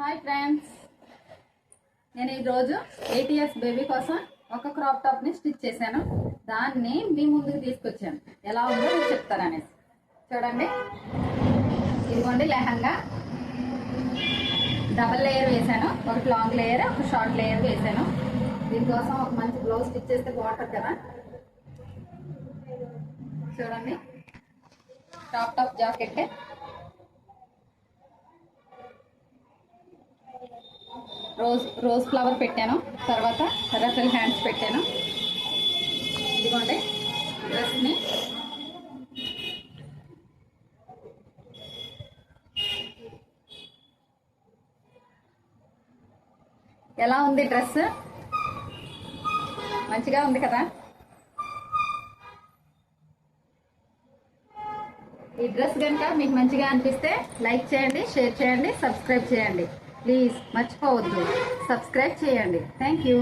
Hi friends, నేను ఈరోజు 8 years baby కోసం ఒక క్రాప్ టాప్ని స్టిచ్ చేశాను. దాన్ని మీ ముందుకు తీసుకొచ్చాను. ఎలా ఉందో నేను చెప్తాననేసి చూడండి. ఇదిగోండి లెహంగా డబల్ లేయర్ వేసాను. ఒకటి లాంగ్ లేయర్, ఒక షార్ట్ లేయర్ వేసాను. దీనికోసం ఒక మంచి బ్లౌజ్ స్టిచ్ చేస్తే బాగుంటుంది కదా. చూడండి, టాప్ జాకెట్, రోజ్ ఫ్లవర్ పెట్టాను. తర్వాత రఫల్ హ్యాండ్స్ పెట్టాను. ఇదిగోండి డ్రెస్ని ఎలా ఉంది డ్రెస్? మంచిగా ఉంది కదా. ఈ డ్రెస్ కనుక మీకు మంచిగా అనిపిస్తే లైక్ చేయండి, షేర్ చేయండి, సబ్స్క్రైబ్ చేయండి. ప్లీజ్ మర్చిపోవద్దు, సబ్స్క్రైబ్ చేయండి. Thank you.